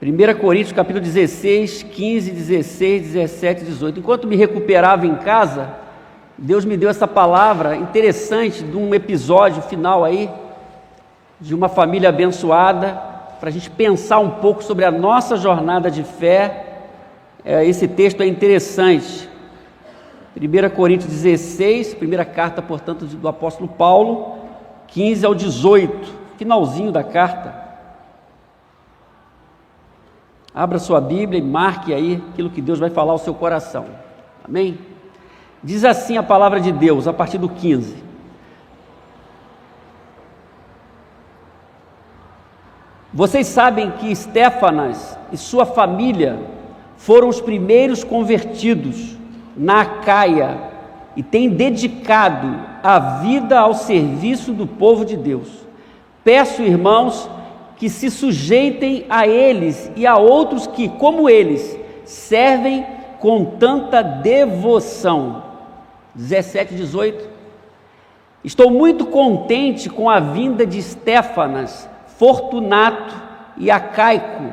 1 Coríntios capítulo 16, 15, 16, 17 e 18. Enquanto me recuperava em casa, Deus me deu essa palavra interessante de um episódio final aí, de uma família abençoada, para a gente pensar um pouco sobre a nossa jornada de fé. Esse texto é interessante. 1 Coríntios 16, primeira carta, portanto, do apóstolo Paulo, 15 ao 18, finalzinho da carta. Abra sua Bíblia e marque aí aquilo que Deus vai falar ao seu coração. Amém? Diz assim a palavra de Deus, a partir do 15. Vocês sabem que Estéfanas e sua família foram os primeiros convertidos na Acaia e têm dedicado a vida ao serviço do povo de Deus. Peço, irmãos, que se sujeitem a eles e a outros que, como eles, servem com tanta devoção. 17 e 18. Estou muito contente com a vinda de Estéfanas, Fortunato e Acaico.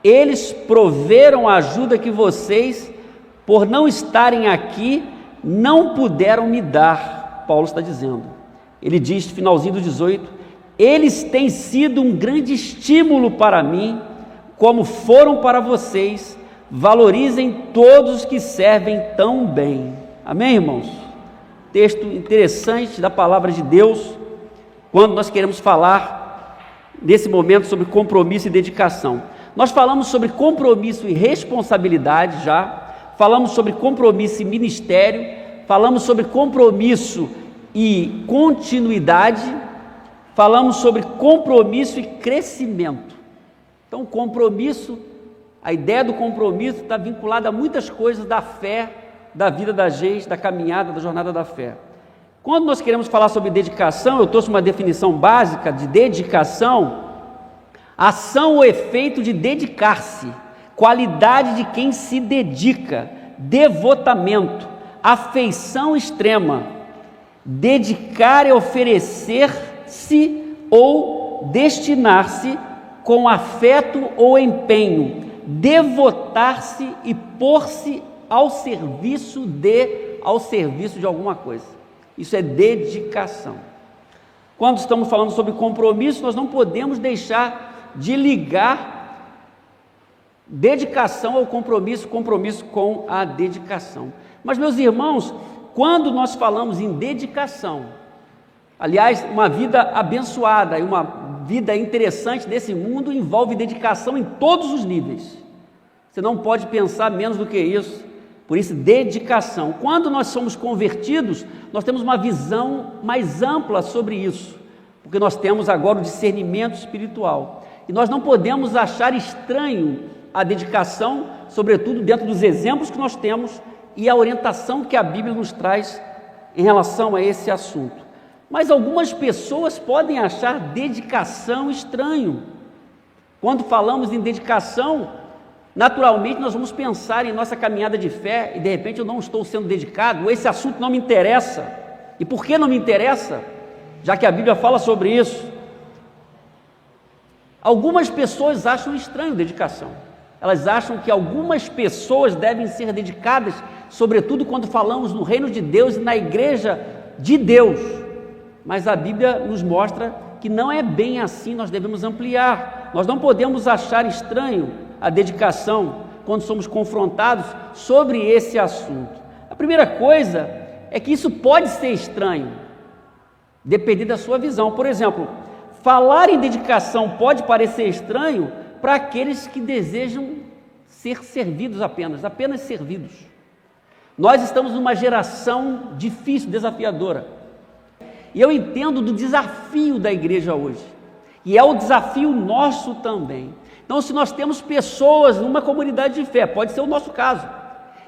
Eles proveram a ajuda que vocês, por não estarem aqui, não puderam me dar. Paulo está dizendo. Ele diz, finalzinho do 18, eles têm sido um grande estímulo para mim, como foram para vocês. Valorizem todos os que servem tão bem. Amém, irmãos? Texto interessante da palavra de Deus, quando nós queremos falar, nesse momento, sobre compromisso e dedicação. Nós falamos sobre compromisso e responsabilidade já, falamos sobre compromisso e ministério, falamos sobre compromisso e continuidade, falamos sobre compromisso e crescimento. Então, o compromisso, a ideia do compromisso está vinculada a muitas coisas da fé, da vida da gente, da caminhada, da jornada da fé. Quando nós queremos falar sobre dedicação, eu trouxe uma definição básica de dedicação: ação ou efeito de dedicar-se, qualidade de quem se dedica, devotamento, afeição extrema. Dedicar é oferecer-se ou destinar-se com afeto ou empenho, devotar-se e pôr-se ao serviço de alguma coisa. Isso é dedicação. Quando estamos falando sobre compromisso, nós não podemos deixar de ligar dedicação ao compromisso, compromisso com a dedicação. Mas, meus irmãos, quando nós falamos em dedicação, aliás, uma vida abençoada e uma vida interessante desse mundo envolve dedicação em todos os níveis. Você não pode pensar menos do que isso. Por isso, dedicação. Quando nós somos convertidos, nós temos uma visão mais ampla sobre isso, porque nós temos agora o discernimento espiritual. E nós não podemos achar estranho a dedicação, sobretudo dentro dos exemplos que nós temos e a orientação que a Bíblia nos traz em relação a esse assunto. Mas algumas pessoas podem achar dedicação estranho. Quando falamos em dedicação, naturalmente nós vamos pensar em nossa caminhada de fé e de repente eu não estou sendo dedicado, esse assunto não me interessa. E por que não me interessa? Já que a Bíblia fala sobre isso. Algumas pessoas acham estranho dedicação. Elas acham que algumas pessoas devem ser dedicadas, sobretudo quando falamos no reino de Deus e na igreja de Deus. Mas a Bíblia nos mostra que não é bem assim, nós devemos ampliar. Nós não podemos achar estranho a dedicação quando somos confrontados sobre esse assunto. A primeira coisa é que isso pode ser estranho, dependendo da sua visão. Por exemplo, falar em dedicação pode parecer estranho para aqueles que desejam ser servidos apenas servidos. Nós estamos numa geração difícil, desafiadora. E eu entendo do desafio da igreja hoje. E é o desafio nosso também. Então, se nós temos pessoas numa comunidade de fé, pode ser o nosso caso,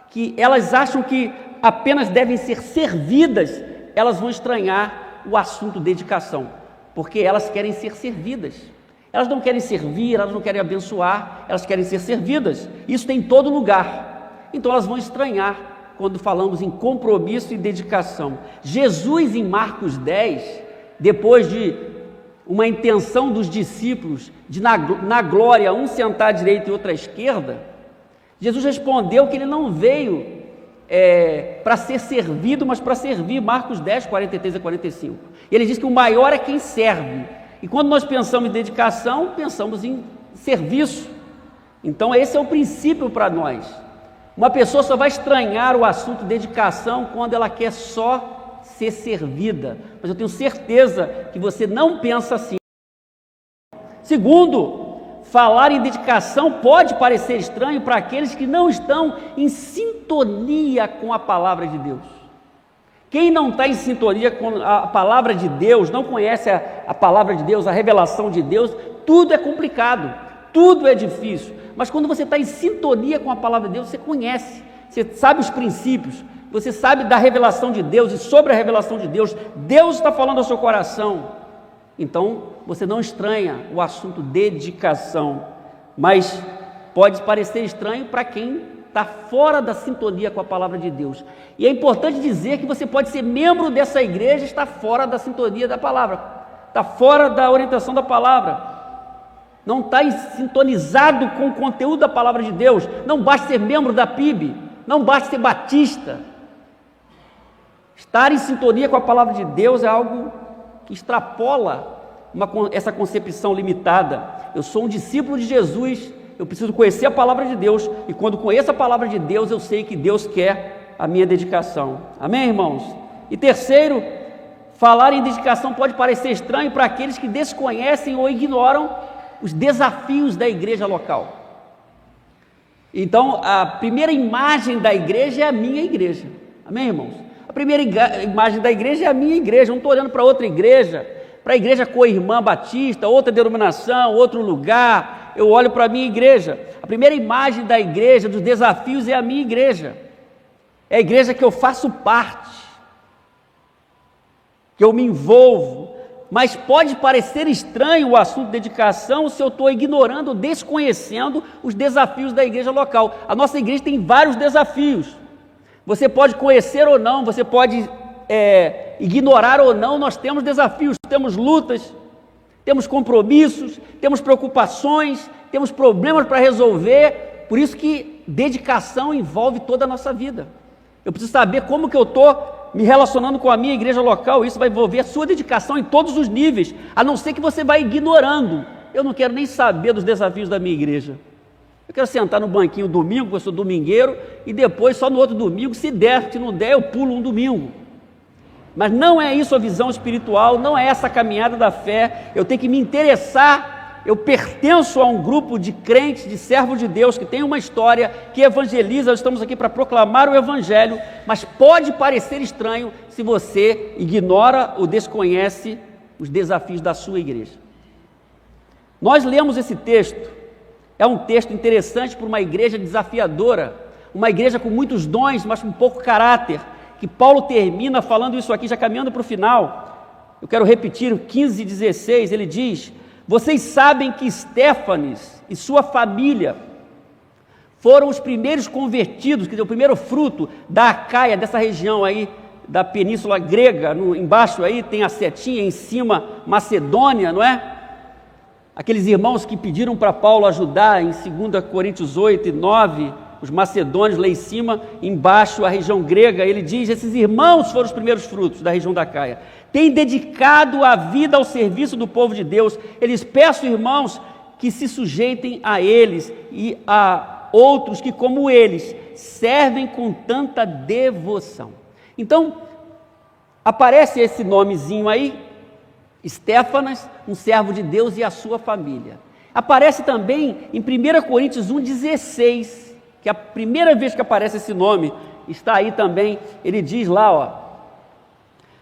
que elas acham que apenas devem ser servidas, elas vão estranhar o assunto dedicação, porque elas querem ser servidas. Elas não querem servir, elas não querem abençoar, elas querem ser servidas. Isso tem em todo lugar. Então elas vão estranhar quando falamos em compromisso e dedicação. Jesus, em Marcos 10, depois de uma intenção dos discípulos de na glória um sentar à direita e outro à esquerda, Jesus respondeu que ele não veio para ser servido, mas para servir. Marcos 10, 43 a 45. E ele diz que o maior é quem serve. E quando nós pensamos em dedicação, pensamos em serviço. Então esse é o princípio para nós. Uma pessoa só vai estranhar o assunto dedicação quando ela quer só ser servida. Mas eu tenho certeza que você não pensa assim. Segundo, falar em dedicação pode parecer estranho para aqueles que não estão em sintonia com a palavra de Deus. Quem não está em sintonia com a palavra de Deus, não conhece a palavra de Deus, a revelação de Deus, tudo é complicado, tudo é difícil. Mas quando você está em sintonia com a palavra de Deus, você conhece, você sabe os princípios, você sabe da revelação de Deus e sobre a revelação de Deus, Deus está falando ao seu coração. Então, você não estranha o assunto dedicação, mas pode parecer estranho para quem está fora da sintonia com a palavra de Deus. E é importante dizer que você pode ser membro dessa igreja e estar fora da sintonia da palavra, está fora da orientação da palavra, não está sintonizado com o conteúdo da palavra de Deus. Não basta ser membro da PIB, não basta ser batista. Estar em sintonia com a palavra de Deus é algo que extrapola essa concepção limitada. Eu sou um discípulo de Jesus, eu preciso conhecer a palavra de Deus, e quando conheço a palavra de Deus, eu sei que Deus quer a minha dedicação. Amém, irmãos? E terceiro, falar em dedicação pode parecer estranho para aqueles que desconhecem ou ignoram os desafios da igreja local. Então, a primeira imagem da igreja é a minha igreja. Amém, irmãos? A primeira imagem da igreja é a minha igreja. Eu não estou olhando para outra igreja, para a igreja co-irmã batista, outra denominação, outro lugar. Eu olho para a minha igreja. A primeira imagem da igreja, dos desafios, é a minha igreja. É a igreja que eu faço parte, que eu me envolvo. Mas pode parecer estranho o assunto de dedicação se eu estou ignorando, desconhecendo os desafios da igreja local. A nossa igreja tem vários desafios. Você pode conhecer ou não, você pode ignorar ou não, nós temos desafios, temos lutas, temos compromissos, temos preocupações, temos problemas para resolver. Por isso que dedicação envolve toda a nossa vida. Eu preciso saber como que eu estou me relacionando com a minha igreja local. Isso vai envolver a sua dedicação em todos os níveis, a não ser que você vá ignorando. Eu não quero nem saber dos desafios da minha igreja. Eu quero sentar no banquinho domingo, porque eu sou domingueiro, e depois só no outro domingo, se der, se não der, eu pulo um domingo. Mas não é isso a visão espiritual, não é essa a caminhada da fé. Eu tenho que me interessar. Eu pertenço a um grupo de crentes, de servos de Deus, que tem uma história, que evangeliza. Nós estamos aqui para proclamar o evangelho, mas pode parecer estranho se você ignora ou desconhece os desafios da sua igreja. Nós lemos esse texto, é um texto interessante para uma igreja desafiadora, uma igreja com muitos dons, mas com pouco caráter, que Paulo termina falando isso aqui, já caminhando para o final. Eu quero repetir o 15:16, ele diz: vocês sabem que Estéfanas e sua família foram os primeiros convertidos, quer dizer, o primeiro fruto da Acaia, dessa região aí, da península grega. Embaixo aí tem a setinha, em cima Macedônia, não é? Aqueles irmãos que pediram para Paulo ajudar em 2 Coríntios 8 e 9, os macedônios lá em cima, embaixo a região grega. Ele diz: esses irmãos foram os primeiros frutos da região da Acaia, têm dedicado a vida ao serviço do povo de Deus. Eles peço, irmãos, que se sujeitem a eles e a outros que, como eles, servem com tanta devoção. Então, aparece esse nomezinho aí, Estéfanas, um servo de Deus, e a sua família. Aparece também em 1 Coríntios 1,16, que é a primeira vez que aparece esse nome, está aí também. Ele diz lá, ó: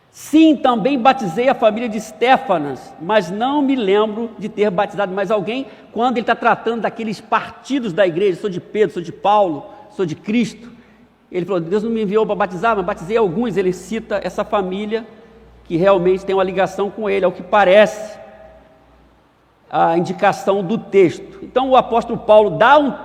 sim, também batizei a família de Estéfanas, mas não me lembro de ter batizado mais alguém. Quando ele está tratando daqueles partidos da igreja, sou de Pedro, sou de Paulo, sou de Cristo, ele falou: Deus não me enviou para batizar, mas batizei alguns. Ele cita essa família que realmente tem uma ligação com ele, ao que parece a indicação do texto. Então o apóstolo Paulo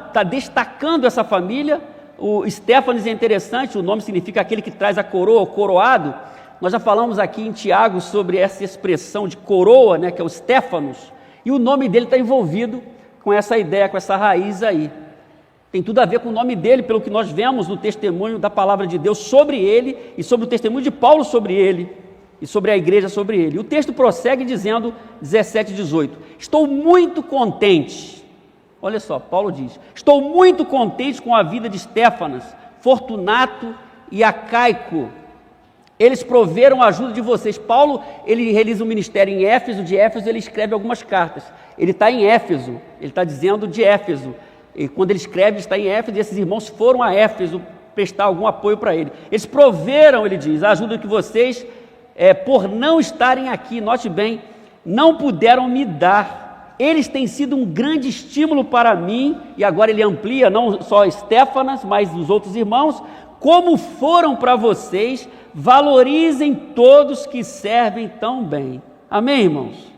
está destacando essa família. O Estéfanas é interessante, o nome significa aquele que traz a coroa, o coroado. Nós já falamos aqui em Tiago sobre essa expressão de coroa, né, que é o Stéfanos, e o nome dele está envolvido com essa ideia, com essa raiz aí. Tem tudo a ver com o nome dele, pelo que nós vemos no testemunho da palavra de Deus sobre ele e sobre o testemunho de Paulo sobre ele e sobre a igreja sobre ele. O texto prossegue dizendo, 17 e 18, estou muito contente, olha só, Paulo diz, estou muito contente com a vida de Stéfanas, Fortunato e Acaico. Eles proveram a ajuda de vocês. Paulo, ele realiza um ministério em Éfeso, de Éfeso ele escreve algumas cartas. Ele está em Éfeso, ele está dizendo de Éfeso. E quando ele escreve, ele está em Éfeso, e esses irmãos foram a Éfeso prestar algum apoio para ele. Eles proveram, ele diz, a ajuda que vocês, por não estarem aqui, note bem, não puderam me dar. Eles têm sido um grande estímulo para mim, e agora ele amplia, não só Estéfanas, mas os outros irmãos, como foram para vocês. Valorizem todos que servem tão bem. Amém, irmãos?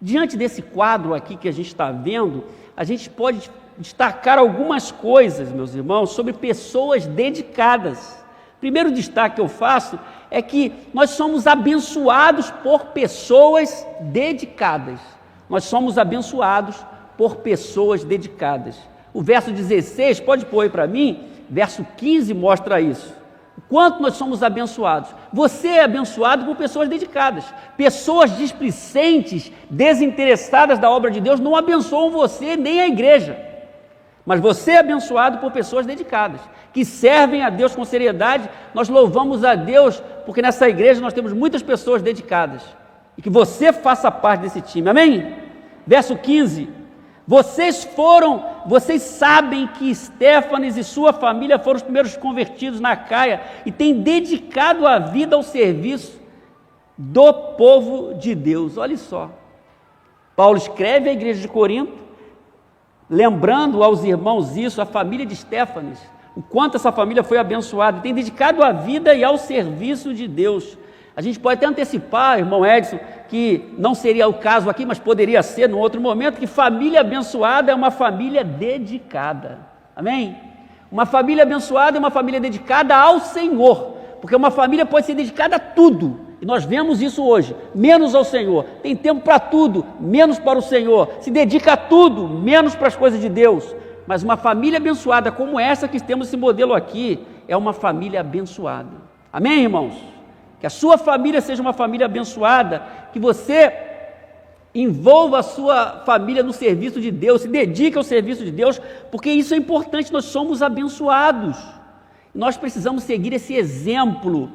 Diante desse quadro aqui que a gente está vendo, a gente pode destacar algumas coisas, meus irmãos, sobre pessoas dedicadas. Primeiro destaque que eu faço é que nós somos abençoados por pessoas dedicadas. Nós somos abençoados por pessoas dedicadas. O verso 16, pode pôr aí para mim, verso 15 mostra isso. O quanto nós somos abençoados. Você é abençoado por pessoas dedicadas. Pessoas displicentes, desinteressadas da obra de Deus, não abençoam você nem a igreja. Mas você é abençoado por pessoas dedicadas, que servem a Deus com seriedade. Nós louvamos a Deus, porque nessa igreja nós temos muitas pessoas dedicadas. E que você faça parte desse time. Amém? Verso 15. Vocês sabem que Estéfanas e sua família foram os primeiros convertidos na Acaia e têm dedicado a vida ao serviço do povo de Deus. Olha só, Paulo escreve à igreja de Corinto, lembrando aos irmãos isso, a família de Estéfanas, o quanto essa família foi abençoada, e tem dedicado a vida e ao serviço de Deus. A gente pode até antecipar, irmão Edson, que não seria o caso aqui, mas poderia ser num outro momento, que família abençoada é uma família dedicada. Amém? Uma família abençoada é uma família dedicada ao Senhor, porque uma família pode ser dedicada a tudo, e nós vemos isso hoje, menos ao Senhor. Tem tempo para tudo, menos para o Senhor. Se dedica a tudo, menos para as coisas de Deus. Mas uma família abençoada como essa que temos esse modelo aqui, é uma família abençoada. Amém, irmãos? Que a sua família seja uma família abençoada, que você envolva a sua família no serviço de Deus, se dedique ao serviço de Deus, porque isso é importante, nós somos abençoados. Nós precisamos seguir esse exemplo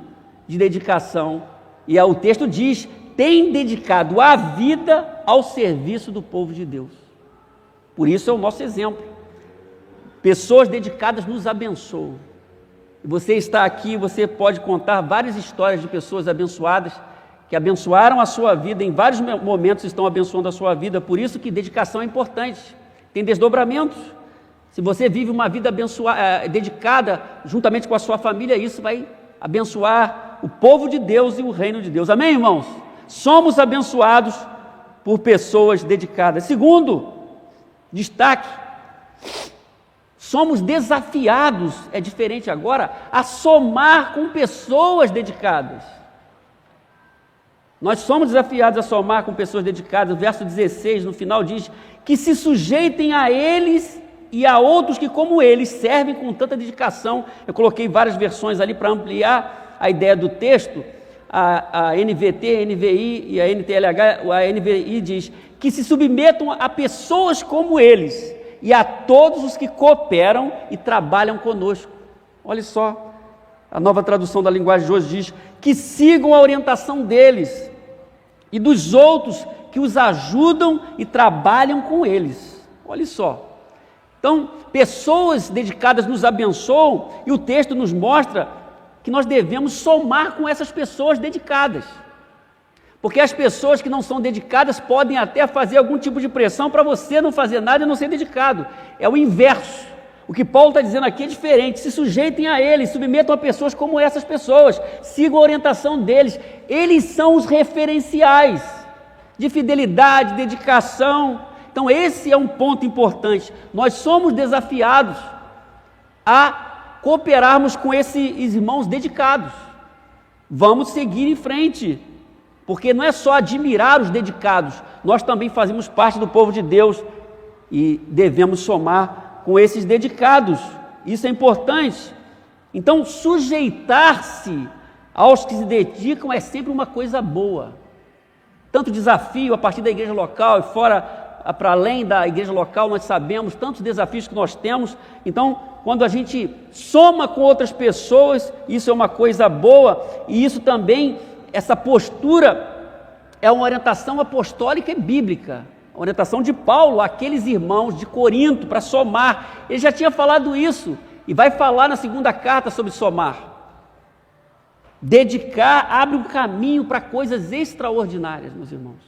de dedicação. E o texto diz, tem dedicado a vida ao serviço do povo de Deus. Por isso é o nosso exemplo. Pessoas dedicadas nos abençoam. Você está aqui, você pode contar várias histórias de pessoas abençoadas, que abençoaram a sua vida, em vários momentos estão abençoando a sua vida, por isso que dedicação é importante, tem desdobramentos. Se você vive uma vida dedicada juntamente com a sua família, isso vai abençoar o povo de Deus e o reino de Deus. Amém, irmãos? Somos abençoados por pessoas dedicadas. Segundo destaque, somos desafiados, é diferente agora, a somar com pessoas dedicadas. Nós somos desafiados a somar com pessoas dedicadas. O verso 16, no final, diz que se sujeitem a eles e a outros que, como eles, servem com tanta dedicação. Eu coloquei várias versões ali para ampliar a ideia do texto. A NVT, a NVI e a NTLH, a NVI diz que se submetam a pessoas como eles e a todos os que cooperam e trabalham conosco. Olha só, a nova tradução da linguagem de hoje diz que sigam a orientação deles e dos outros que os ajudam e trabalham com eles. Olha só. Então, pessoas dedicadas nos abençoam e o texto nos mostra que nós devemos somar com essas pessoas dedicadas. Porque as pessoas que não são dedicadas podem até fazer algum tipo de pressão para você não fazer nada e não ser dedicado. É o inverso. O que Paulo está dizendo aqui é diferente. Se sujeitem a eles, submetam a pessoas como essas pessoas, sigam a orientação deles. Eles são os referenciais de fidelidade, dedicação. Então esse é um ponto importante. Nós somos desafiados a cooperarmos com esses irmãos dedicados. Vamos seguir em frente, porque não é só admirar os dedicados, nós também fazemos parte do povo de Deus e devemos somar com esses dedicados. Isso é importante. Então, sujeitar-se aos que se dedicam é sempre uma coisa boa. Tanto desafio a partir da igreja local e fora, para além da igreja local, nós sabemos tantos desafios que nós temos. Então, quando a gente soma com outras pessoas, isso é uma coisa boa, e isso também, essa postura é uma orientação apostólica e bíblica, a orientação de Paulo àqueles irmãos de Corinto para somar. Ele já tinha falado isso e vai falar na segunda carta sobre somar. Dedicar abre um caminho para coisas extraordinárias, meus irmãos.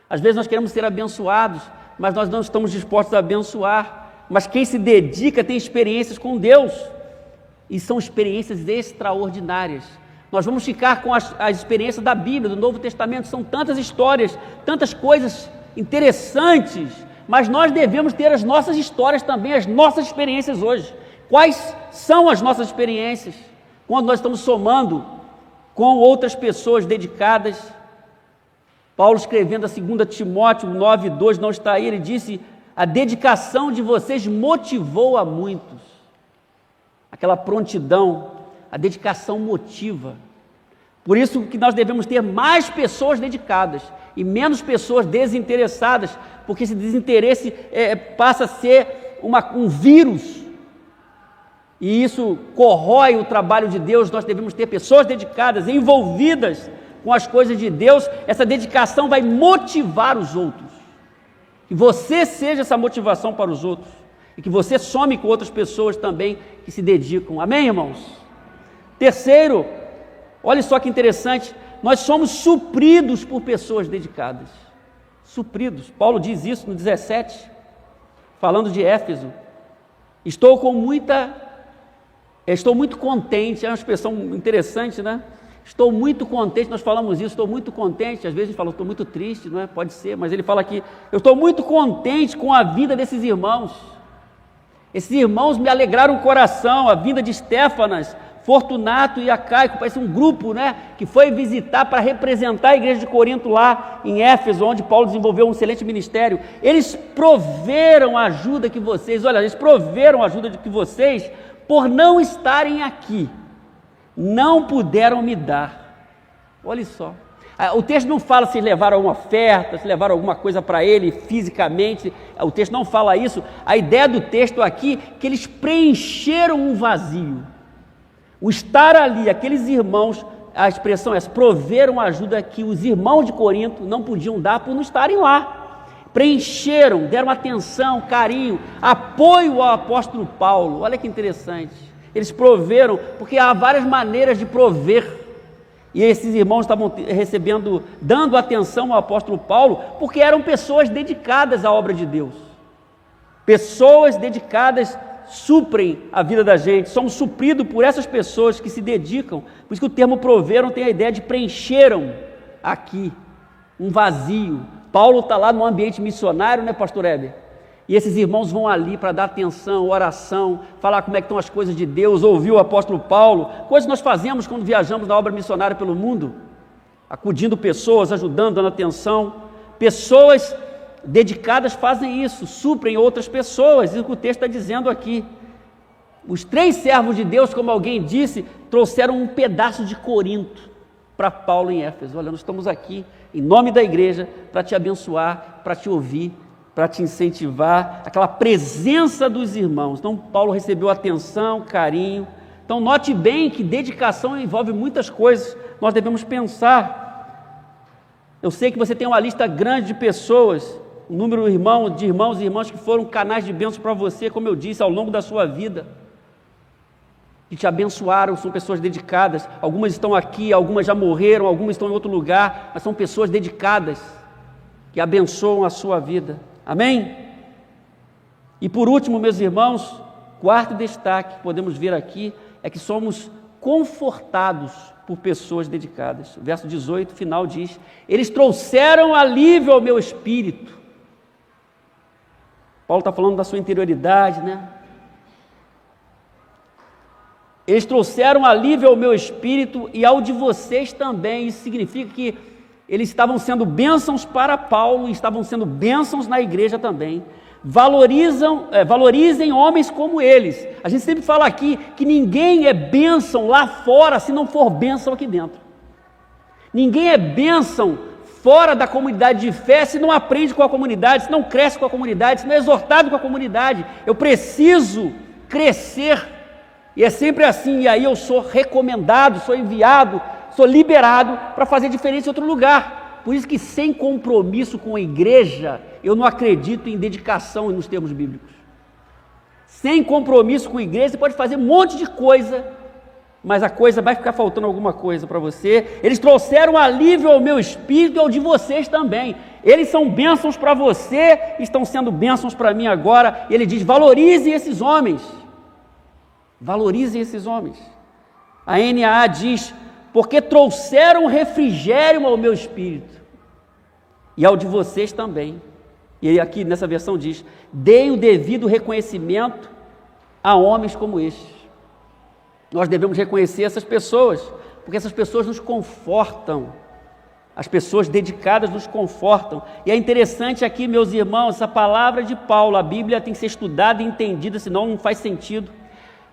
Às vezes nós queremos ser abençoados, mas nós não estamos dispostos a abençoar. Mas quem se dedica tem experiências com Deus, e são experiências extraordinárias. Nós vamos ficar com as experiências da Bíblia, do Novo Testamento, são tantas histórias, tantas coisas interessantes, mas nós devemos ter as nossas histórias também, as nossas experiências hoje. Quais são as nossas experiências quando nós estamos somando com outras pessoas dedicadas? Paulo, escrevendo a 2 Timóteo 9:2, não está aí, ele disse: a dedicação de vocês motivou a muitos. Aquela prontidão, a dedicação motiva. Por isso que nós devemos ter mais pessoas dedicadas e menos pessoas desinteressadas, porque esse desinteresse passa a ser um vírus, e isso corrói o trabalho de Deus. Nós devemos ter pessoas dedicadas, envolvidas com as coisas de Deus. Essa dedicação vai motivar os outros, que você seja essa motivação para os outros, e que você some com outras pessoas também que se dedicam. Amém, irmãos? Terceiro, olha só que interessante, nós somos supridos por pessoas dedicadas. Supridos. Paulo diz isso no 17, falando de Éfeso. Estou muito contente, é uma expressão interessante, né? Estou muito contente, nós falamos isso, estou muito contente. Às vezes a gente fala, estou muito triste, não é? Pode ser, mas ele fala aqui, eu estou muito contente com a vida desses irmãos. Esses irmãos me alegraram o coração. A vinda de Estéfanas, Fortunato e Acaico, parece um grupo, né, que foi visitar para representar a igreja de Corinto lá em Éfeso, onde Paulo desenvolveu um excelente ministério. Eles proveram a ajuda que vocês, olha, eles proveram a ajuda que vocês, por não estarem aqui, não puderam me dar. Olha só, o texto não fala se levaram uma oferta, se levaram alguma coisa para ele fisicamente, o texto não fala isso. A ideia do texto aqui é que eles preencheram um vazio. O estar ali, aqueles irmãos, a expressão é essa, proveram a ajuda que os irmãos de Corinto não podiam dar por não estarem lá. Preencheram, deram atenção, carinho, apoio ao apóstolo Paulo. Olha que interessante. Eles proveram, porque há várias maneiras de prover. E esses irmãos estavam recebendo, dando atenção ao apóstolo Paulo, porque eram pessoas dedicadas à obra de Deus. Pessoas dedicadas suprem a vida da gente, somos supridos por essas pessoas que se dedicam. Por isso que o termo proveram tem a ideia de preencheram aqui um vazio. Paulo está lá no ambiente missionário, né, pastor Heber? E esses irmãos vão ali para dar atenção, oração, falar como é que estão as coisas de Deus, ouvir o apóstolo Paulo, coisas que nós fazemos quando viajamos na obra missionária pelo mundo, acudindo pessoas, ajudando, dando atenção. Pessoas dedicadas fazem isso, suprem outras pessoas. Isso que o texto está dizendo aqui. Os 3 servos de Deus, como alguém disse, trouxeram um pedaço de Corinto para Paulo em Éfeso. Olha, nós estamos aqui em nome da igreja para te abençoar, para te ouvir, para te incentivar, aquela presença dos irmãos. Então Paulo recebeu atenção, carinho. Então note bem que dedicação envolve muitas coisas, nós devemos pensar. Eu sei que você tem uma lista grande de pessoas, um número de irmãos e irmãs que foram canais de bênção para você, como eu disse, ao longo da sua vida, que te abençoaram, são pessoas dedicadas. Algumas estão aqui, algumas já morreram, algumas estão em outro lugar, mas são pessoas dedicadas, que abençoam a sua vida. Amém? E por último, meus irmãos, quarto destaque que podemos ver aqui, é que somos confortados por pessoas dedicadas. O verso 18, final diz, eles trouxeram alívio ao meu espírito. Paulo está falando da sua interioridade, né? Eles trouxeram alívio ao meu espírito e ao de vocês também. Isso significa que eles estavam sendo bênçãos para Paulo e estavam sendo bênçãos na igreja também. Valorizem homens como eles. A gente sempre fala aqui que ninguém é bênção lá fora se não for bênção aqui dentro. Ninguém é bênção fora da comunidade de fé se não aprende com a comunidade, se não cresce com a comunidade, se não é exortado com a comunidade. Eu preciso crescer, e é sempre assim, e aí eu sou recomendado, sou enviado, sou liberado para fazer diferença em outro lugar. Por isso que sem compromisso com a igreja, eu não acredito em dedicação nos termos bíblicos. Sem compromisso com a igreja, você pode fazer um monte de coisa, mas a coisa vai ficar faltando alguma coisa para você. Eles trouxeram alívio ao meu espírito e ao de vocês também. Eles são bênçãos para você, estão sendo bênçãos para mim agora. E ele diz, valorizem esses homens. Valorizem esses homens. A NAA diz, porque trouxeram refrigério ao meu espírito e ao de vocês também. E aqui nessa versão diz, deem o devido reconhecimento a homens como estes. Nós devemos reconhecer essas pessoas, porque essas pessoas nos confortam. As pessoas dedicadas nos confortam. E é interessante aqui, meus irmãos, essa palavra de Paulo, a Bíblia tem que ser estudada e entendida, senão não faz sentido.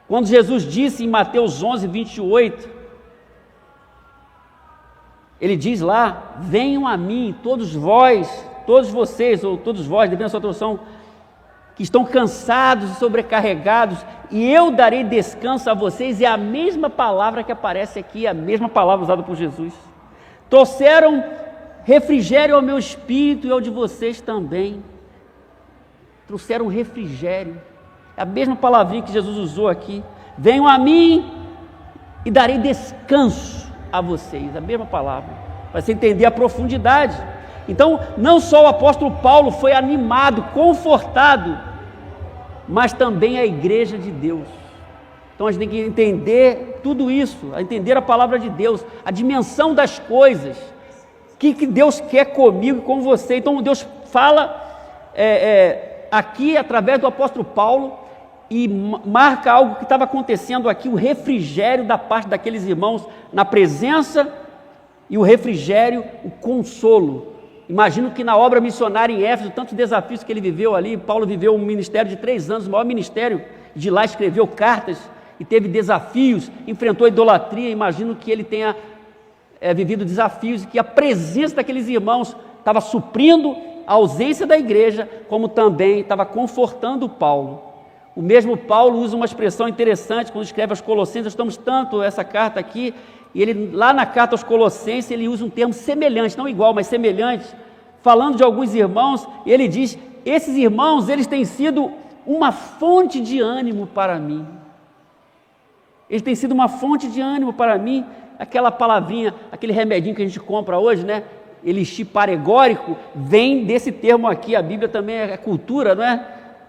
Quando Jesus disse em Mateus 11, 28, ele diz lá, venham a mim, todos vocês, ou todos vós, dependendo da sua tradução, que estão cansados e sobrecarregados, e eu darei descanso a vocês. É a mesma palavra que aparece aqui, a mesma palavra usada por Jesus. Trouxeram refrigério ao meu espírito e ao de vocês também. Trouxeram refrigério. É a mesma palavrinha que Jesus usou aqui. Venham a mim e darei descanso a vocês. A mesma palavra, para você entender a profundidade. Então, não só o apóstolo Paulo foi animado, confortado, mas também a igreja de Deus. Então a gente tem que entender tudo isso, entender a palavra de Deus, a dimensão das coisas, o que Deus quer comigo e com você. Então Deus fala aqui através do apóstolo Paulo e marca algo que estava acontecendo aqui, o refrigério da parte daqueles irmãos na presença e o refrigério, o consolo. Imagino que na obra missionária em Éfeso, tantos desafios que ele viveu ali, Paulo viveu um ministério de 3 anos, o maior ministério, de lá escreveu cartas e teve desafios, enfrentou a idolatria. Imagino que ele tenha vivido desafios e que a presença daqueles irmãos estava suprindo a ausência da igreja, como também estava confortando Paulo. O mesmo Paulo usa uma expressão interessante quando escreve aos Colossenses. Nós estamos tanto essa carta aqui, e ele lá na carta aos Colossenses, ele usa um termo semelhante, não igual, mas semelhante, falando de alguns irmãos, e ele diz, esses irmãos, eles têm sido uma fonte de ânimo para mim. Eles têm sido uma fonte de ânimo para mim. Aquela palavrinha, aquele remedinho que a gente compra hoje, né? Elixir paregórico, vem desse termo aqui. A Bíblia também é cultura, não é?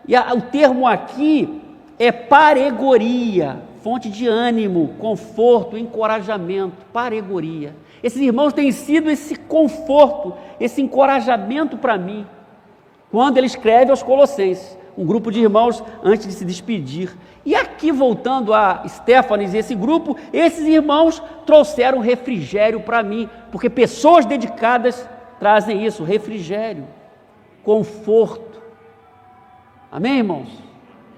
E o termo aqui é paregoria, fonte de ânimo, conforto, encorajamento, paregoria. Esses irmãos têm sido esse conforto, esse encorajamento para mim. Quando ele escreve aos Colossenses, um grupo de irmãos antes de se despedir. E aqui, voltando a Estéfanas e esse grupo, esses irmãos trouxeram refrigério para mim, porque pessoas dedicadas trazem isso, refrigério, conforto. Amém, irmãos?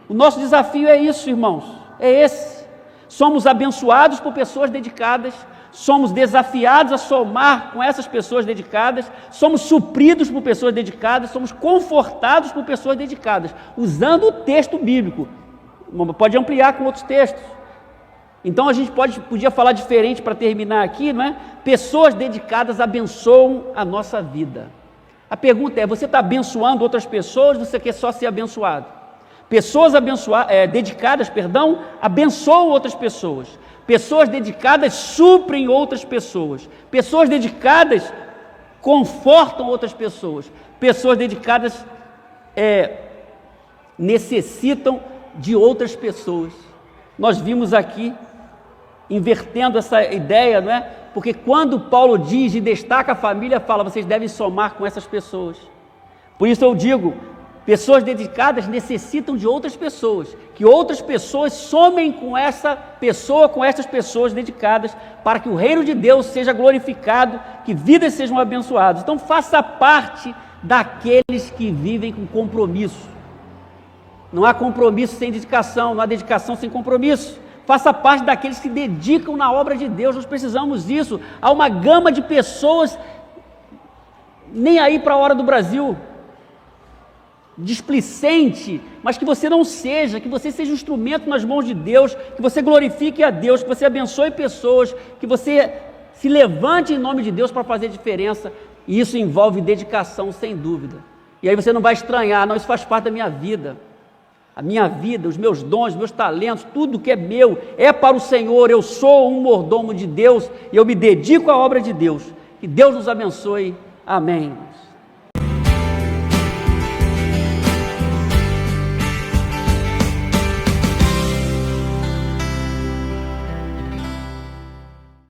O nosso desafio é isso, irmãos, é esse. Somos abençoados por pessoas dedicadas, somos desafiados a somar com essas pessoas dedicadas, somos supridos por pessoas dedicadas, somos confortados por pessoas dedicadas, usando o texto bíblico. Pode ampliar com outros textos. Então a gente podia falar diferente para terminar aqui, não é? Pessoas dedicadas abençoam a nossa vida. A pergunta é, você está abençoando outras pessoas ou você quer só ser abençoado? Pessoas dedicadas, abençoam outras pessoas. Pessoas dedicadas suprem outras pessoas. Pessoas dedicadas confortam outras pessoas. Pessoas dedicadas necessitam de outras pessoas. Nós vimos aqui, invertendo essa ideia, não é? Porque quando Paulo diz e destaca a família, fala, vocês devem somar com essas pessoas. Por isso eu digo, Pessoas dedicadas necessitam de outras pessoas, que outras pessoas somem com essa pessoa, com essas pessoas dedicadas, para que o reino de Deus seja glorificado, que vidas sejam abençoadas. Então faça parte daqueles que vivem com compromisso. Não há compromisso sem dedicação, não há dedicação sem compromisso. Faça parte daqueles que dedicam na obra de Deus, nós precisamos disso. Há uma gama de pessoas, nem aí para a hora do Brasil, displicente, mas que você não seja, que você seja um instrumento nas mãos de Deus, que você glorifique a Deus, que você abençoe pessoas, que você se levante em nome de Deus para fazer diferença, e isso envolve dedicação, sem dúvida. E aí você não vai estranhar, não, isso faz parte da minha vida. A minha vida, os meus dons, meus talentos, tudo que é meu, é para o Senhor. Eu sou um mordomo de Deus e eu me dedico à obra de Deus. Que Deus nos abençoe. Amém.